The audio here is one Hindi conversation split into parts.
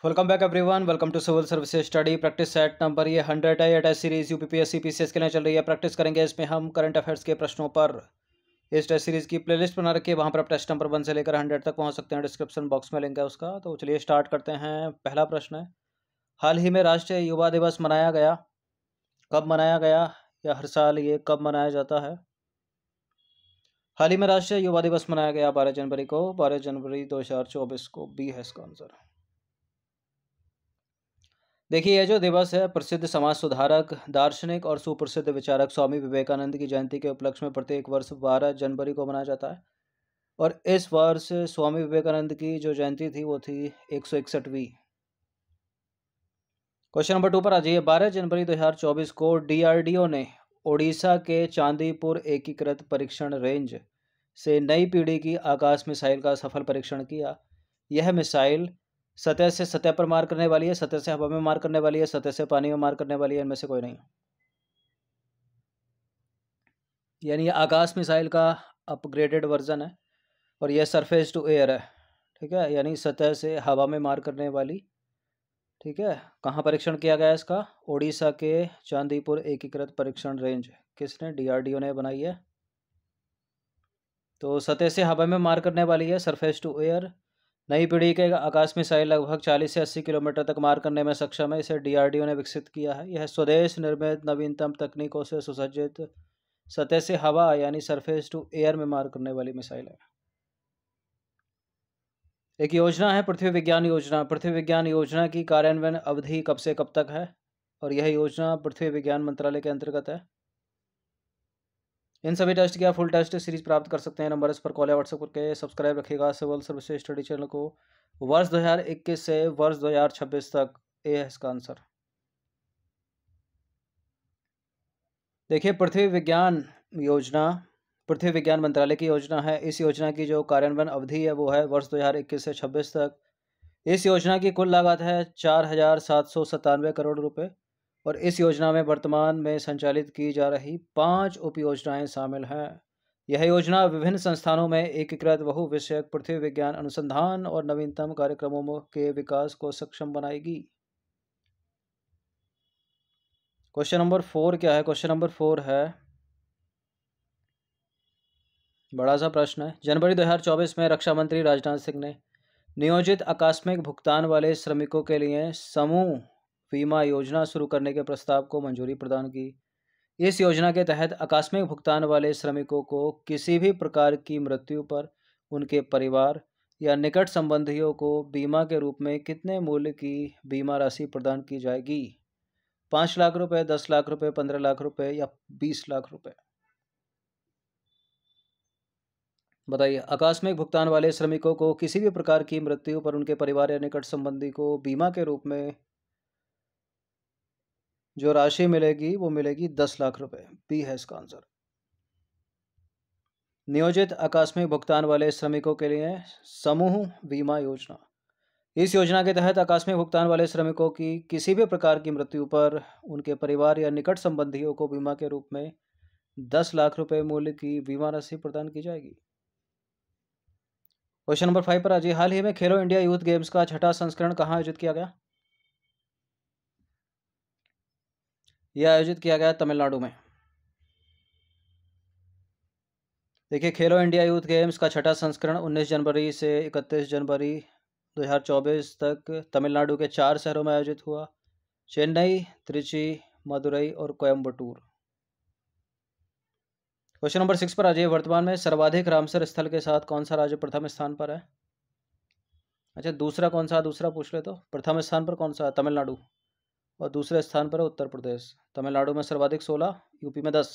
Welcome back everyone. Welcome to civil services study practice set number ये 100 है। ये टेस्ट सीरीज यूपीपीएससी पीसीएस के लिए चल रही है। प्रैक्टिस करेंगे इसमें हम करंट अफेयर्स के प्रश्नों पर। इस टेस्ट सीरीज की प्लेलिस्ट बना रखी है, वहाँ पर आप टेस्ट नंबर 1 से लेकर 100 तक पहुँच सकते हैं। डिस्क्रिप्शन बॉक्स में लिंक है उसका। तो चलिए स्टार्ट करते हैं। पहला प्रश्न है, हाल ही में राष्ट्रीय युवा दिवस मनाया गया। कब मनाया गया या हर साल ये कब मनाया जाता है? हाल ही में राष्ट्रीय युवा दिवस मनाया गया 12 जनवरी को। 12 जनवरी 2024 को बी है इसका आंसर। देखिए, यह जो दिवस है प्रसिद्ध समाज सुधारक, दार्शनिक और सुप्रसिद्ध विचारक स्वामी विवेकानंद की जयंती के उपलक्ष्य में प्रत्येक वर्ष 12 जनवरी को मनाया जाता है। और इस वर्ष स्वामी विवेकानंद की जो जयंती थी वो थी 161वीं। क्वेश्चन नंबर 2 पर आ जाइए। 12 जनवरी 2024 को डीआरडीओ ने ओडिशा के चांदीपुर एकीकृत परीक्षण रेंज से नई पीढ़ी की आकाश मिसाइल का सफल परीक्षण किया। यह मिसाइल सतह से सतह पर मार करने वाली है, सतह से हवा में मार करने वाली है, सतह से पानी में मार करने वाली है, इनमें से कोई नहीं। यानी ये आकाश मिसाइल का अपग्रेडेड वर्जन है और यह सरफेस टू एयर है। ठीक है, यानी सतह से हवा में मार करने वाली। ठीक है, कहाँ परीक्षण किया गया इसका? ओडिशा के चांदीपुर एकीकृत परीक्षण रेंज। किसने? डीआरडीओ ने बनाई है। तो सतह से हवा में मार करने वाली है, सरफेस टू एयर। नई पीढ़ी के आकाश मिसाइल लगभग 40 से 80 किलोमीटर तक मार करने में सक्षम है। इसे डीआरडीओ ने विकसित किया है। यह स्वदेश निर्मित नवीनतम तकनीकों से सुसज्जित सतह से हवा यानी सरफेस टू एयर में मार करने वाली मिसाइल है। एक योजना है पृथ्वी विज्ञान योजना। पृथ्वी विज्ञान योजना की कार्यान्वयन अवधि कब से कब तक है? और यह योजना पृथ्वी विज्ञान मंत्रालय के अंतर्गत है। इन सभी टेस्ट की आप फुल टेस्ट सीरीज प्राप्त कर सकते हैं। नंबर इस पर कॉल या व्हाट्सएप करके सब्सक्राइब रखिएगा सिविल सर्विसेज स्टडी चैनल को। वर्ष 2021 से वर्ष 2026 तक ए है इसका आंसर। देखिए, पृथ्वी विज्ञान योजना पृथ्वी विज्ञान मंत्रालय की योजना है। इस योजना की जो कार्यान्वयन अवधि है वो है वर्ष 2021 से 26 तक। इस योजना की कुल लागत है 4,797 करोड़ रुपए। और इस योजना में वर्तमान में संचालित की जा रही 5 उप योजनाएं शामिल हैं। यह योजना विभिन्न संस्थानों में एकीकृत बहु विषयक पृथ्वी विज्ञान अनुसंधान और नवीनतम कार्यक्रमों के विकास को सक्षम बनाएगी। क्वेश्चन नंबर 4 क्या है? क्वेश्चन नंबर 4 है, बड़ा सा प्रश्न है। जनवरी 2024 में रक्षा मंत्री राजनाथ सिंह ने नियोजित आकस्मिक भुगतान वाले श्रमिकों के लिए समूह बीमा योजना शुरू करने के प्रस्ताव को मंजूरी प्रदान की। इस योजना के तहत आकस्मिक भुगतान वाले श्रमिकों को किसी भी प्रकार की मृत्यु पर उनके परिवार या निकट संबंधियों को बीमा के रूप में कितने मूल्य की बीमा राशि प्रदान की जाएगी? 5 लाख रुपए, 10 लाख रुपए, 15 लाख रुपए या 20 लाख रुपए? बताइए। आकस्मिक भुगतान वाले श्रमिकों को किसी भी प्रकार की मृत्यु पर उनके परिवार या निकट संबंधी को बीमा के रूप में जो राशि मिलेगी वो मिलेगी 10 लाख रुपए। बी है इसका आंसर। नियोजित आकस्मिक भुगतान वाले श्रमिकों के लिए समूह बीमा योजना। इस योजना के तहत आकस्मिक भुगतान वाले श्रमिकों की किसी भी प्रकार की मृत्यु पर उनके परिवार या निकट संबंधियों को बीमा के रूप में 10 लाख रुपए मूल्य की बीमा राशि प्रदान की जाएगी। क्वेश्चन नंबर 5 पर आ जाइए। हाल ही में खेलो इंडिया यूथ गेम्स का 6ठा संस्करण कहाँ आयोजित किया गया? यह आयोजित किया गया तमिलनाडु में। देखिए, खेलो इंडिया यूथ गेम्स का 6ठा संस्करण 19 जनवरी से 31 जनवरी 2024 तक तमिलनाडु के 4 शहरों में आयोजित हुआ। चेन्नई, त्रिची, मदुरई और कोयम्बटूर। क्वेश्चन नंबर 6 पर आ जाइए। वर्तमान में सर्वाधिक रामसर स्थल के साथ कौन सा राज्य प्रथम स्थान पर है? अच्छा, दूसरा कौन सा? दूसरा पूछ ले तो। प्रथम स्थान पर कौन सा है? तमिलनाडु। और दूसरे स्थान पर है उत्तर प्रदेश। तमिलनाडु में सर्वाधिक 16, यूपी में 10।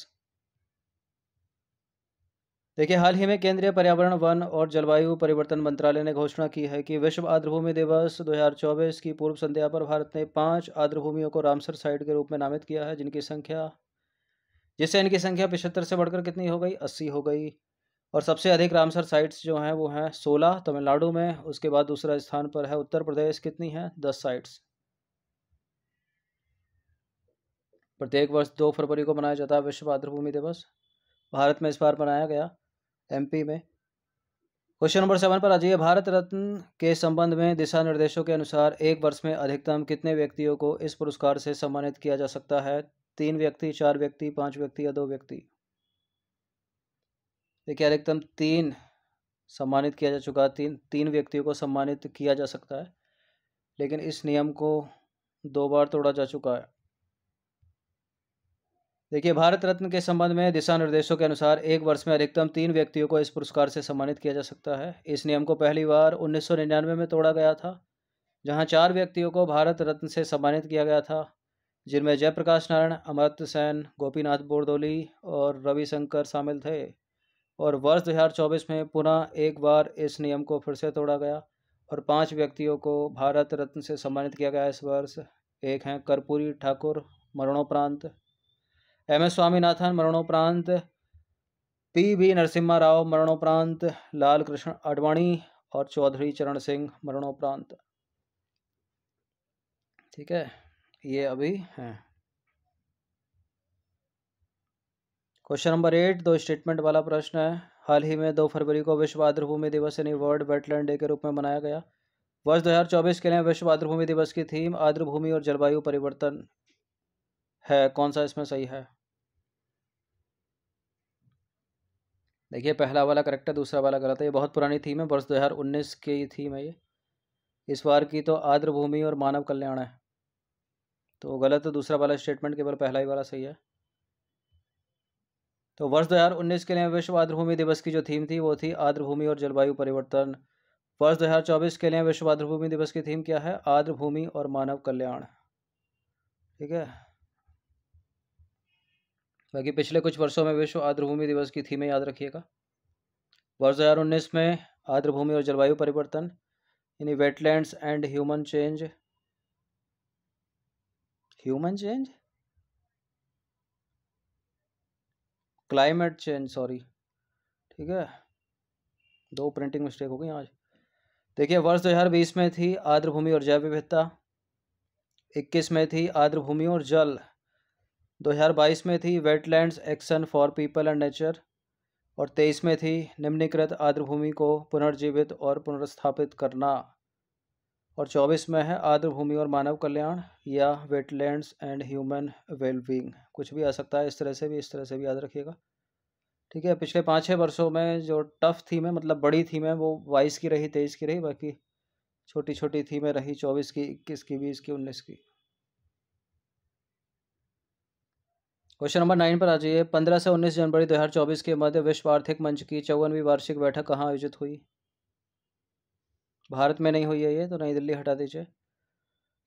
देखिए, हाल ही में केंद्रीय पर्यावरण, वन और जलवायु परिवर्तन मंत्रालय ने घोषणा की है कि विश्व आर्द्रभूमि दिवस 2024 की पूर्व संध्या पर भारत ने 5 आर्द्रभूमियों को रामसर साइट के रूप में नामित किया है, जिससे इनकी संख्या 75 से बढ़कर कितनी हो गई? 80 हो गई। और सबसे अधिक रामसर साइट्स जो हैं वो हैं 16 तमिलनाडु में। उसके बाद दूसरा स्थान पर है उत्तर प्रदेश। कितनी है? 10 साइट्स। प्रत्येक वर्ष 2 फरवरी को मनाया जाता है विश्व आर्द्रभूमि दिवस। भारत में इस बार मनाया गया, एमपी में। क्वेश्चन नंबर 7 पर आ जाइए। भारत रत्न के संबंध में दिशा निर्देशों के अनुसार एक वर्ष में अधिकतम कितने व्यक्तियों को इस पुरस्कार से सम्मानित किया जा सकता है? 3 व्यक्ति, 4 व्यक्ति, 5 व्यक्ति या 2 व्यक्ति? देखिए, अधिकतम 3 सम्मानित किया जा चुका है। तीन व्यक्तियों को सम्मानित किया जा सकता है, लेकिन इस नियम को 2 बार तोड़ा जा चुका है। देखिए, भारत रत्न के संबंध में दिशा निर्देशों के अनुसार एक वर्ष में अधिकतम 3 व्यक्तियों को इस पुरस्कार से सम्मानित किया जा सकता है। इस नियम को पहली बार 1999 में तोड़ा गया था, जहां 4 व्यक्तियों को भारत रत्न से सम्मानित किया गया था, जिनमें जयप्रकाश नारायण, अमर्त्य सेन, गोपीनाथ बोरदोली और रविशंकर शामिल थे। और वर्ष 2024 में पुनः एक बार इस नियम को फिर से तोड़ा गया और 5 व्यक्तियों को भारत रत्न से सम्मानित किया गया इस वर्ष। एक हैं कर्पूरी ठाकुर, मरणोपरांत MS स्वामीनाथन, मरणोपरांत PV नरसिम्हा राव, मरणोपरांत लाल कृष्ण आडवाणी और चौधरी चरण सिंह, मरणोपरांत। ठीक है, ये अभी हैं। क्वेश्चन नंबर 8 दो स्टेटमेंट वाला प्रश्न है। हाल ही में 2 फरवरी को विश्व आर्द्रभूमि दिवस यानी वर्ल्ड वेटलैंड डे के रूप में मनाया गया। वर्ष 2024 के लिए विश्व आर्द्रभूमि दिवस की थीम आर्द्रभूमि और जलवायु परिवर्तन है। कौन सा इसमें सही है? देखिए, पहला वाला करेक्ट है, दूसरा वाला गलत है। ये बहुत पुरानी थीम है, वर्ष 2019 की थीम है ये। इस बार की तो आर्द्रभूमि और मानव कल्याण है, तो गलत है दूसरा वाला स्टेटमेंट, केवल पहला ही वाला सही है। तो वर्ष 2019 के लिए विश्व आर्द्रभूमि दिवस की जो थीम थी वो थी आर्द्रभूमि और जलवायु परिवर्तन। वर्ष 2024 के लिए विश्व आर्द्रभूमि दिवस की थीम क्या है? आर्द्रभूमि और मानव कल्याण। ठीक है, बाकी पिछले कुछ वर्षों में विश्व आर्द्रभूमि दिवस की थीमें याद रखिएगा। वर्ष 2019 में आर्द्रभूमि और जलवायु परिवर्तन यानी wetlands and human change, climate change, sorry. ठीक है, 2 प्रिंटिंग मिस्टेक हो गई आज। देखिए, वर्ष 2020 में थी आर्द्रभूमि और जैव विविधता, 21 में थी आर्द्रभूमि और जल, 2022 में थी wetlands action for people and nature, और 23 में थी निम्नलिखित आर्द्रभूमि को पुनर्जीवित और पुनर्स्थापित करना, और 24 में है आर्द्रभूमि और मानव कल्याण या वेटलैंड्स एंड ह्यूमन वेलबींग। कुछ भी आ सकता है, इस तरह से भी, इस तरह से भी याद रखिएगा। ठीक है, पिछले 5-6 वर्षों में जो टफ थीम है, मतलब बड़ी थीम है, वो 22 की रही, 23 की रही, बाकी छोटी छोटी थीमें रही 24 की, 21 की, 20 की, 19 की। क्वेश्चन नंबर 9 पर आ जाइए। 15 से 19 जनवरी 2024 के मध्य विश्व आर्थिक मंच की 54वीं वार्षिक बैठक कहाँ आयोजित हुई? भारत में नहीं हुई है ये, तो नई दिल्ली हटा दीजिए।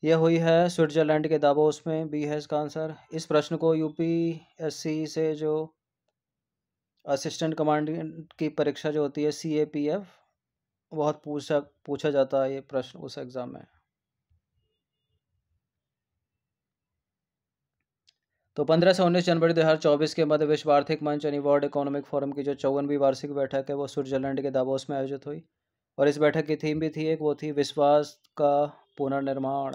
यह हुई है स्विट्जरलैंड के दावोस में। बी है इसका आंसर। इस प्रश्न को UPSC से जो असिस्टेंट कमांडेंट की परीक्षा जो होती है CAPF, बहुत पूछा जाता है ये प्रश्न उस एग्ज़ाम में। तो 15 से 19 जनवरी 2024 के मध्य विश्व आर्थिक मंच यानी वर्ल्ड इकोनॉमिक फोरम की जो 54वीं वार्षिक बैठक है वो स्विट्जरलैंड के दावोस में आयोजित हुई, और इस बैठक की थीम भी थी एक, वो थी विश्वास का पुनर्निर्माण।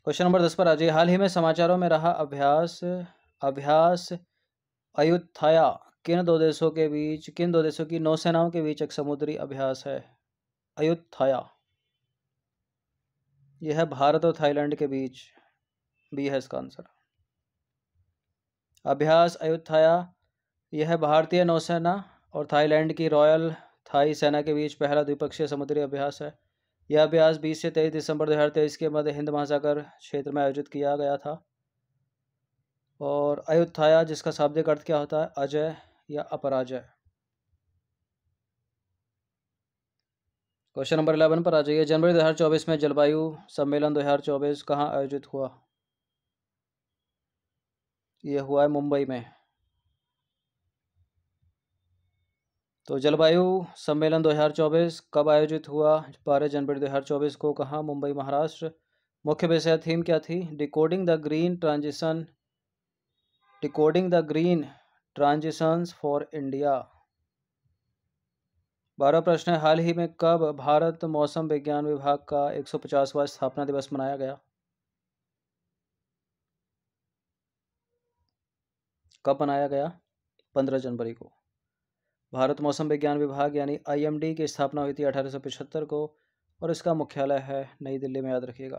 क्वेश्चन नंबर 10 पर आ जाइए। हाल ही में समाचारों में रहा अभ्यास अयुत्थाया किन दो देशों की नौसेनाओं के बीच एक समुद्री अभ्यास है? अयुत्थाया, यह है भारत और थाईलैंड के बीच। बी है इसका आंसर। अभ्यास अयुत्थाया यह है भारतीय नौसेना और थाईलैंड की रॉयल थाई सेना के बीच पहला द्विपक्षीय समुद्री अभ्यास है। यह अभ्यास 20 से 23 दिसंबर 2023 के मध्य हिंद महासागर क्षेत्र में आयोजित किया गया था। और अयुत्थाया जिसका शाब्दिक अर्थ क्या होता है? अजय या अपराजय। क्वेश्चन नंबर 11 पर आ जाइए। जनवरी 2024 में जलवायु सम्मेलन 2024 कहाँ आयोजित हुआ? यह हुआ है मुंबई में। तो जलवायु सम्मेलन 2024 कब आयोजित हुआ? 12 जनवरी 2024 को। कहाँ? मुंबई, महाराष्ट्र। मुख्य विषय थीम क्या थी? Decoding the green transitions for India. 12वां प्रश्न है, हाल ही में कब भारत मौसम विज्ञान विभाग का 150वां स्थापना दिवस मनाया गया? कब मनाया गया? 15 जनवरी को। भारत मौसम विज्ञान विभाग यानी IMD की स्थापना हुई थी 1875 को और इसका मुख्यालय है नई दिल्ली में, याद रखिएगा।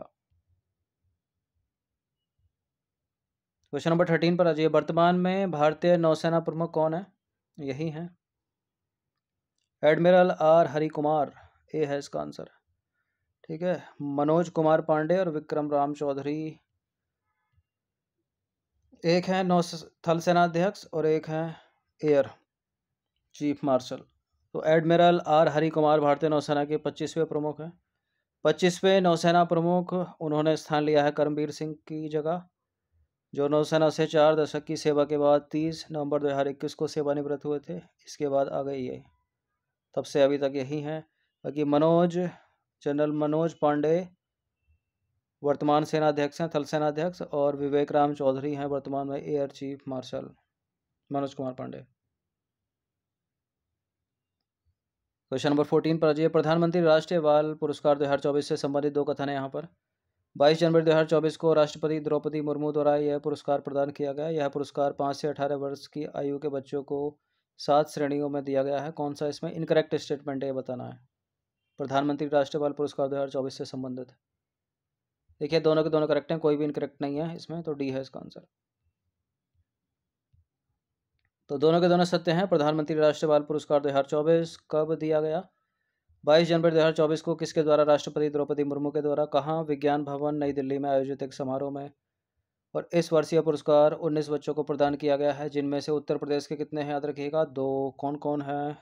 क्वेश्चन नंबर 13 पर आ जाइए। वर्तमान में भारतीय नौसेना प्रमुख कौन है? यही हैं एडमिरल R हरि कुमार, ए है इसका आंसर। ठीक है, मनोज कुमार पांडे और विक्रम राम चौधरी एक हैं नौ थल सेनाध्यक्ष और एक हैं एयर चीफ मार्शल। तो एडमिरल R हरि कुमार भारतीय नौसेना के 25वें प्रमुख हैं। 25वें नौसेना प्रमुख उन्होंने स्थान लिया है करमबीर सिंह की जगह, जो नौसेना से 4 दशक की सेवा के बाद 30 नवंबर 2021 को सेवानिवृत्त हुए थे। इसके बाद आ गई ये, तब से अभी तक यही हैं। बाकी जनरल मनोज पांडे वर्तमान सेनाध्यक्ष हैं, थल सेनाध्यक्ष, और विवेक राम चौधरी हैं वर्तमान में air chief marshal. Manoj Kumar Pandey. Question number 14 पर आइए। प्रधानमंत्री राष्ट्रीय बाल पुरस्कार 2024 से संबंधित दो कथन है यहाँ पर। 22 जनवरी 2024 को राष्ट्रपति द्रौपदी मुर्मू द्वारा यह पुरस्कार प्रदान किया गया। यह पुरस्कार 5 से 18 वर्ष की आयु के बच्चों को 7 श्रेणियों में दिया गया है। कौन सा इसमें इनकरेक्ट स्टेटमेंट है, ये बताना है। प्रधानमंत्री राष्ट्रीय बाल पुरस्कार 2024 से संबंधित। देखिए दोनों के दोनों करेक्ट हैं, कोई भी इनकरेक्ट नहीं है इसमें, तो डी है इसका आंसर। तो दोनों के दोनों सत्य हैं। प्रधानमंत्री राष्ट्रीय बाल पुरस्कार 2024 कब दिया गया? 22 जनवरी 2024 को। किसके द्वारा? राष्ट्रपति द्रौपदी मुर्मू के द्वारा। कहाँ? विज्ञान भवन नई दिल्ली में आयोजित एक समारोह में। और इस वर्ष यह पुरस्कार 19 बच्चों को प्रदान किया गया है, जिनमें से उत्तर प्रदेश के कितने हैं, याद रखिएगा? 2। कौन कौन है?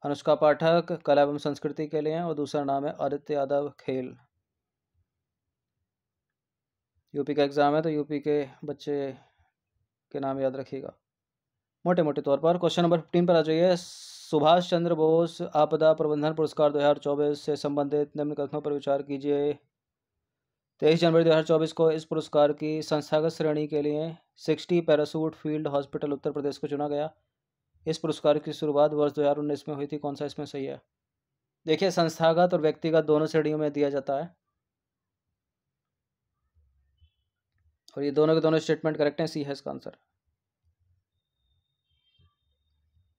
अनुष्का पाठक कला एवं संस्कृति के लिए, और दूसरा नाम है आदित्य यादव खेल। यूपी का एग्जाम है तो यूपी के बच्चे के नाम याद रखिएगा मोटे मोटे तौर पर। क्वेश्चन नंबर 15 पर आ जाइए। सुभाष चंद्र बोस आपदा प्रबंधन पुरस्कार 2024 से संबंधित निम्न कथनों पर विचार कीजिए। 23 जनवरी 2024 को इस पुरस्कार की संस्थागत श्रेणी के लिए 60 parachute field hospital Uttar Pradesh को चुना गया। इस पुरस्कार की शुरुआत वर्ष 2019 में हुई थी। कौन सा इसमें सही है? देखिए संस्थागत और व्यक्तिगत दोनों श्रेणियों में दिया जाता है, और ये दोनों के दोनों स्टेटमेंट करेक्ट हैं। सी है इसका आंसर।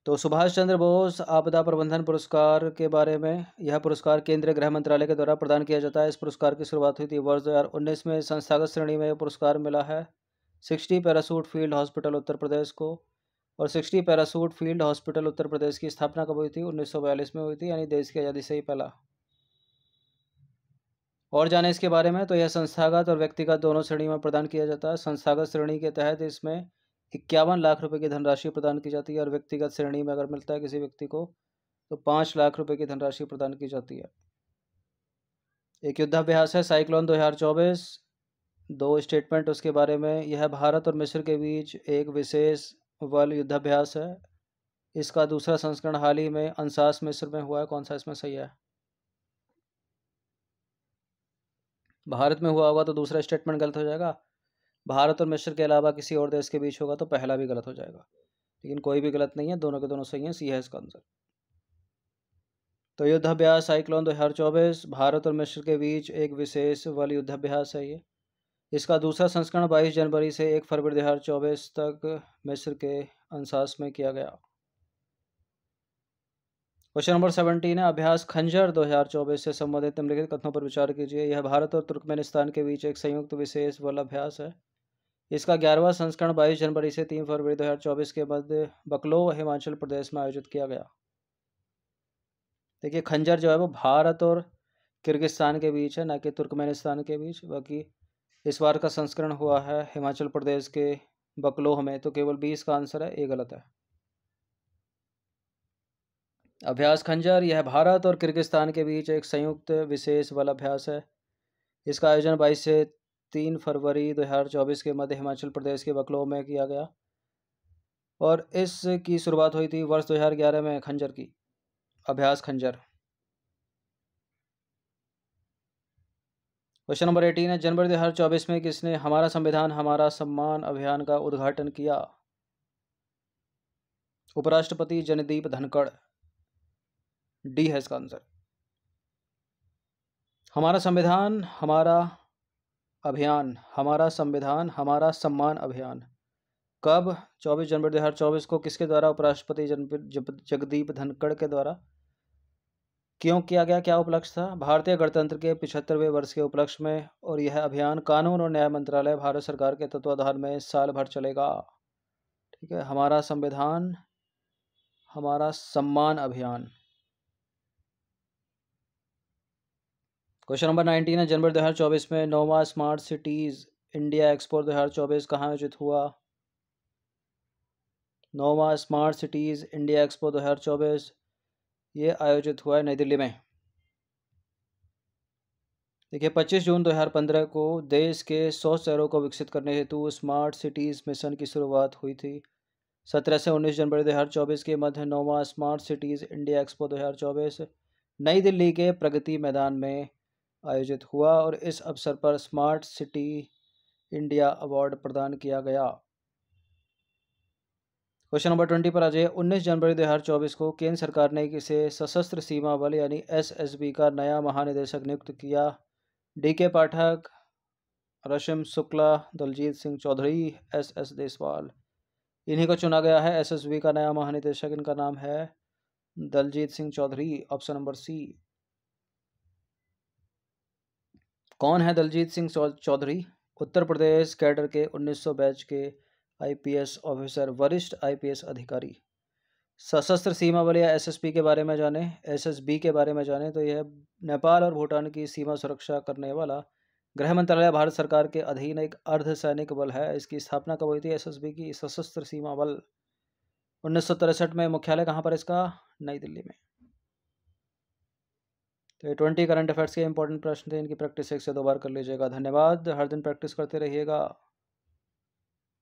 तो सुभाष चंद्र बोस आपदा प्रबंधन पुरस्कार के बारे में, यह पुरस्कार केंद्रीय गृह मंत्रालय के द्वारा प्रदान किया जाता है। इस पुरस्कार की शुरुआत हुई थी वर्ष 2019 में। संस्थागत श्रेणी में यह पुरस्कार मिला है 60 parachute field hospital Uttar Pradesh को। और 60 parachute field hospital Uttar Pradesh की स्थापना कब हुई थी? 1942 में हुई थी, यानी देश की आज़ादी से ही पहला। और जाने इसके बारे में, तो यह संस्थागत और व्यक्तिगत दोनों श्रेणी में प्रदान किया जाता है। संस्थागत श्रेणी के तहत इसमें 51 लाख रुपए की धनराशि प्रदान की जाती है, और व्यक्तिगत श्रेणी में अगर मिलता है किसी व्यक्ति को तो 5 लाख रुपए की धनराशि प्रदान की जाती है। एक युद्धाभ्यास है साइक्लोन 2024। 2 स्टेटमेंट उसके बारे में। यह भारत और मिस्र के बीच एक विशेष बल युद्धाभ्यास है। इसका दूसरा संस्करण हाल ही में अंसास मिस्र में हुआ है। कौन सा इसमें सही है? भारत में हुआ होगा तो दूसरा स्टेटमेंट गलत हो जाएगा। भारत और मिस्र के अलावा किसी और देश के बीच होगा तो पहला भी गलत हो जाएगा, लेकिन कोई भी गलत नहीं है, दोनों के दोनों सही हैं। सी है इसका आंसर। तो युद्धाभ्यास साइक्लोन 2024 भारत और मिस्र के बीच एक विशेष बल युद्धाभ्यास है ये। इसका दूसरा संस्करण 22 जनवरी से 1 फरवरी 2024 तक मिस्र के अंसास में किया गया। क्वेश्चन नंबर 17 है। अभ्यास खंजर 2024 से संबंधित निम्नलिखित कथनों पर विचार कीजिए। यह भारत और तुर्कमेनिस्तान के बीच एक संयुक्त विशेष बल अभ्यास है। इसका 11वां संस्करण 22 जनवरी से 3 फरवरी 2024 के मध्य बकलो हिमाचल प्रदेश में आयोजित किया गया। देखिए खंजर जो है वो भारत और किर्गिस्तान के बीच है, ना कि तुर्कमेनिस्तान के बीच। बाकी इस बार का संस्करण हुआ है हिमाचल प्रदेश के बकलोह में, तो केवल 20 का आंसर है, ए गलत है। अभ्यास खंजर यह भारत और किर्गिस्तान के बीच एक संयुक्त विशेष बल अभ्यास है। इसका आयोजन 22 से 3 फरवरी 2024 के मध्य हिमाचल प्रदेश के बकलोह में किया गया, और इसकी शुरुआत हुई थी वर्ष 2011 में खंजर की, अभ्यास खंजर। क्वेश्चन नंबर 18 है। जनवरी 2024 में किसने हमारा संविधान हमारा सम्मान अभियान का उद्घाटन किया? उपराष्ट्रपति जगदीप धनखड़। डी है इसका आंसर। हमारा संविधान हमारा अभियान, हमारा संविधान हमारा सम्मान अभियान, कब? 24 जनवरी 2024 को किसके द्वारा? उपराष्ट्रपति जगदीप धनखड़ के द्वारा। क्यों किया गया? क्या उपलक्ष्य था? भारतीय गणतंत्र के 75वें वर्ष के उपलक्ष्य में, और यह अभियान कानून और न्याय मंत्रालय, भारत सरकार के तत्वाधान में साल भर चलेगा। ठीक है। हमारा संविधान हमारा सम्मान अभियान। क्वेश्चन नंबर 19 है, जनवरी 2024 में 9वां स्मार्ट सिटीज इंडिया एक्सपो 2024 कहाँ आयोजित हुआ? 9वां स्मार्ट सिटीज इंडिया एक्सपो 2024 ये आयोजित हुआ है नई दिल्ली में। देखिए 25 जून 2015 को देश के 100 शहरों को विकसित करने हेतु स्मार्ट सिटीज मिशन की शुरुआत हुई थी। 17 से 19 जनवरी 2024 के मध्य 9वां स्मार्ट सिटीज इंडिया एक्सपो 2024 नई दिल्ली के प्रगति मैदान में आयोजित हुआ, और इस अवसर पर स्मार्ट सिटी इंडिया अवार्ड प्रदान किया गया। क्वेश्चन नंबर 20 पर आ जाइए। 19 जनवरी 2024 को केंद्र सरकार ने किसे सशस्त्र सीमा बल यानी एसएसबी का नया महानिदेशक नियुक्त किया? डीके पाठक, रशिम शुक्ला, दलजीत सिंह चौधरी, एसएस देसवाल। इन्हीं को चुना गया है एसएसबी का नया महानिदेशक। इनका नाम है Daljit Singh Chaudhary, option number C. कौन है दलजीत सिंह चौधरी? उत्तर प्रदेश कैडर के 1900 बैच के आईपीएस ऑफिसर, वरिष्ठ आईपीएस अधिकारी। सशस्त्र सीमा बल या एसएसबी के बारे में जाने, एसएसबी के बारे में जाने तो यह नेपाल और भूटान की सीमा सुरक्षा करने वाला गृह मंत्रालय भारत सरकार के अधीन एक अर्धसैनिक बल है। इसकी स्थापना कब हुई थी एसएसबी की? सशस्त्र सीमा बल 1963 में। मुख्यालय कहाँ पर इसका? नई दिल्ली में। तो ये 20 करंट अफेयर्स के इंपॉर्टेंट प्रश्न थे, इनकी प्रैक्टिस 1 से 2 बार कर लीजिएगा। धन्यवाद। हर दिन प्रैक्टिस करते रहिएगा।